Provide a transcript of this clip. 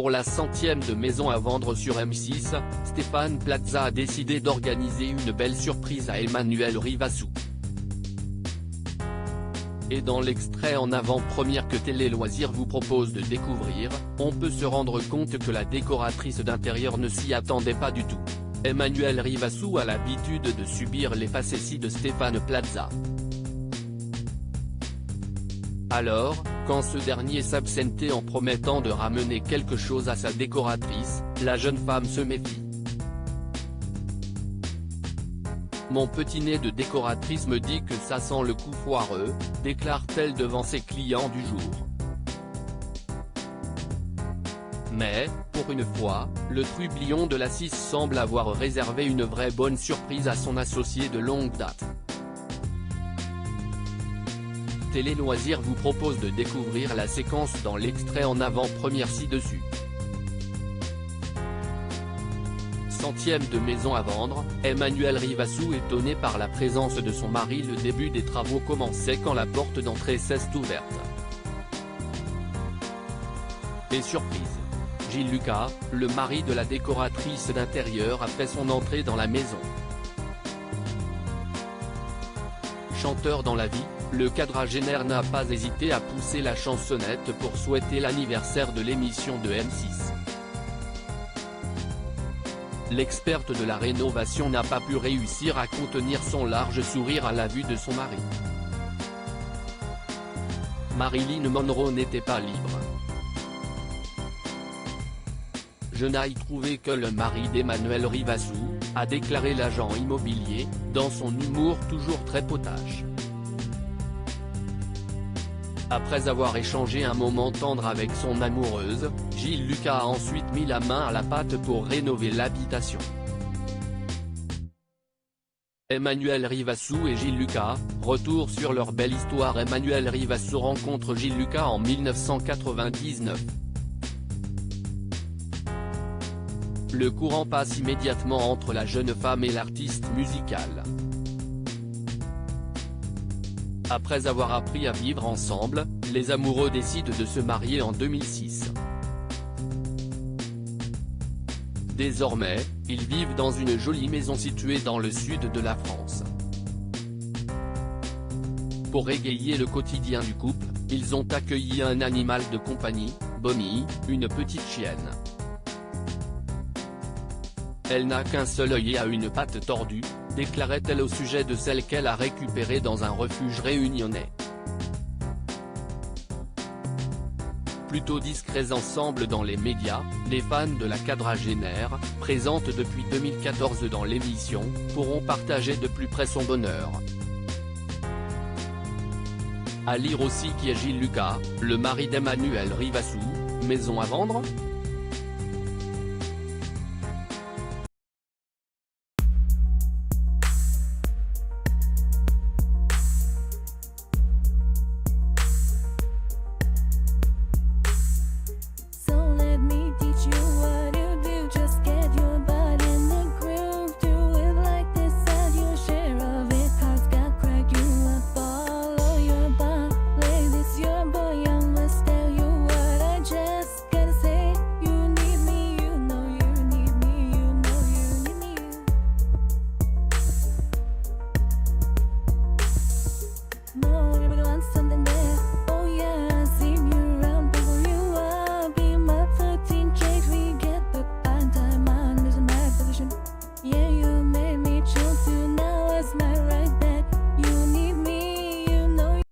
Pour la 100e de Maison à vendre sur M6, Stéphane Plaza a décidé d'organiser une belle surprise à Emmanuelle Rivassou. Et dans l'extrait en avant-première que Télé Loisirs vous propose de découvrir, on peut se rendre compte que la décoratrice d'intérieur ne s'y attendait pas du tout. Emmanuelle Rivassou a l'habitude de subir les facéties de Stéphane Plaza. Alors, quand ce dernier s'absentait en promettant de ramener quelque chose à sa décoratrice, la jeune femme se méfie. Mon petit nez de décoratrice me dit que ça sent le coup foireux, déclare-t-elle devant ses clients du jour. Mais, pour une fois, le trublion de la 6 semble avoir réservé une vraie bonne surprise à son associé de longue date. Télé Loisirs vous propose de découvrir la séquence dans l'extrait en avant-première ci-dessus. 100e de Maison à vendre, Emmanuelle Rivassou étonnée par la présence de son mari. Le début des travaux commençait quand la porte d'entrée s'est ouverte. Et surprise, Gilles Lucas, le mari de la décoratrice d'intérieur, a fait son entrée dans la maison. Chanteur dans la vie, le quadragénaire n'a pas hésité à pousser la chansonnette pour souhaiter l'anniversaire de l'émission de M6. L'experte de la rénovation n'a pas pu réussir à contenir son large sourire à la vue de son mari. Marilyn Monroe n'était pas libre. Je n'ai trouvé que le mari d'Emmanuelle Rivassou, a déclaré l'agent immobilier, dans son humour toujours très potache. Après avoir échangé un moment tendre avec son amoureuse, Gilles Lucas a ensuite mis la main à la pâte pour rénover l'habitation. Emmanuelle Rivassou et Gilles Lucas, retour sur leur belle histoire. Emmanuelle Rivassou rencontre Gilles Lucas en 1999. Le courant passe immédiatement entre la jeune femme et l'artiste musical. Après avoir appris à vivre ensemble, les amoureux décident de se marier en 2006. Désormais, ils vivent dans une jolie maison située dans le sud de la France. Pour égayer le quotidien du couple, ils ont accueilli un animal de compagnie, Bonnie, une petite chienne. Elle n'a qu'un seul œil et a une patte tordue, déclarait-elle au sujet de celle qu'elle a récupérée dans un refuge réunionnais. Plutôt discrets ensemble dans les médias, les fans de la quadragénaire, présente depuis 2014 dans l'émission, pourront partager de plus près son bonheur. À lire aussi qui est Gilles Lucas, le mari d'Emmanuelle Rivassou, Maison à vendre ?